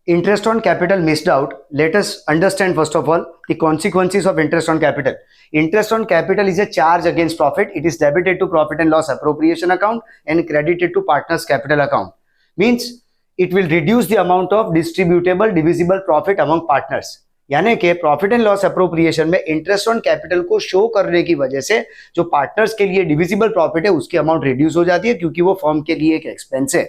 Interest on capital missed out. Let us understand first of all the consequences of interest on capital. Interest on capital is a charge against profit. It is debited to profit and loss appropriation account and credited to partners capital account. Means it will reduce the amount of distributable divisible profit among partners. यानी कि profit and loss appropriation में interest on capital को show करने की वजह से जो partners के लिए डिविजिबल प्रॉफिट है उसकी अमाउंट रिड्यूस हो जाती है, क्योंकि वो फर्म के लिए एक एक्सपेंस है.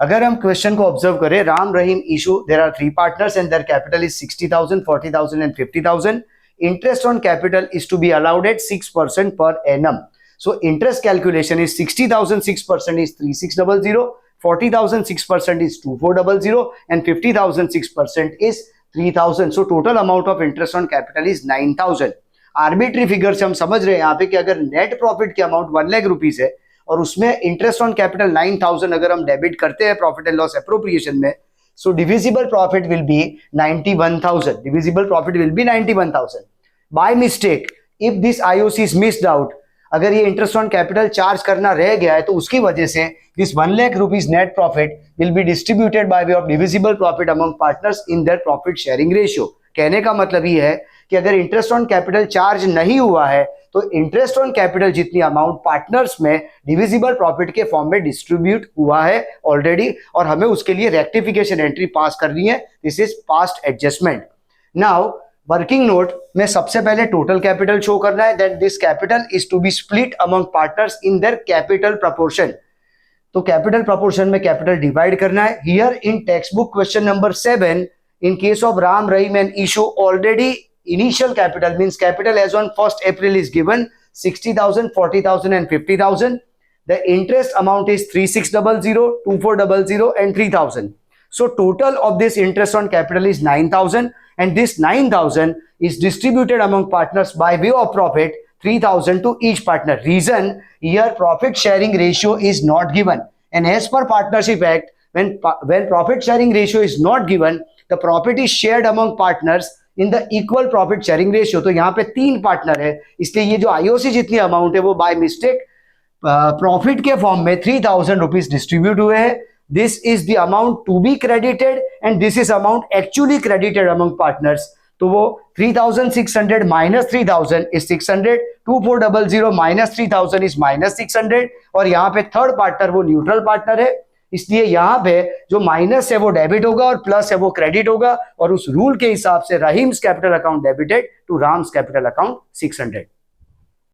अगर हम क्वेश्चन को ऑब्जर्व करें, Ram Rahim Ishu, there are 3 partners and their capital is 60,000, 40,000 and 50,000. Interest on capital is to be allowed at 6% per annum. So interest calculation is 60,000 6% is 3600, 40,000 6% is 2400 and 50,000 6% is 3,000. So total amount of interest on capital is 9,000. Arbitrary figure से हम समझ रहे हैं यहाँ पे कि अगर net profit की अमाउंट 1 लाख रुपीज है और उसमें इंटरेस्ट ऑन कैपिटल 9,000 अगर हम डेबिट करते हैं प्रॉफिट एंड लॉस एप्रोप्रिएशन में, so divisible profit will be 91,000. Divisible profit will be 91,000. By mistake if this IOC is missed out, अगर ये इंटरेस्ट ऑन कैपिटल चार्ज करना रह गया है तो उसकी वजह से this 1 lakh rupees net profit will be distributed by way of divisible profit among partners in their profit sharing ratio. कहने का मतलब ये है कि अगर इंटरेस्ट ऑन कैपिटल चार्ज नहीं हुआ है तो इंटरेस्ट ऑन कैपिटल जितनी अमाउंट पार्टनर्स में डिविजिबल प्रॉफिट के फॉर्म में डिस्ट्रीब्यूट हुआ है ऑलरेडी, और हमें उसके लिए रेक्टिफिकेशन एंट्री पास करनी है. This is past adjustment. Now working note में सबसे पहले टोटल कैपिटल शो करना है, that this capital is to be split among partners in their capital proportion. तो कैपिटल प्रपोर्शन में कैपिटल डिवाइड करना है. Here in textbook question number 7, in case of Ram Rahim and Ishu, already initial capital means capital as on 1st April is given 60,000, 40,000 and 50,000. The interest amount is 3600, 2400 and 3,000. So total of this interest on capital is 9,000 and this 9,000 is distributed among partners by way of profit, 3,000 to each partner. Reason here profit sharing ratio is not given, and as per Partnership Act, when profit sharing ratio is not given, the profit is shared among partners in the equal profit sharing ratio. तो यहाँ पे 3 partner है, इसलिए ये जो IOC जितनी amount है वो बाय मिस्टेक प्रॉफिट के फॉर्म में 3,000 रुपीज डिस्ट्रीब्यूट हुए हैं. This is the amount to be credited and this is amount actually credited among partners. तो वो 3,600 minus 3,000 is 600, 2400 minus 3,000 is minus 600, और यहाँ पे थर्ड पार्टनर वो न्यूट्रल पार्टनर है, इसलिए यहाँ पे जो माइनस है वो डेबिट होगा और प्लस है वो क्रेडिट होगा, और उस रूल के हिसाब से Rahim's capital account debited to Ram's capital account 600.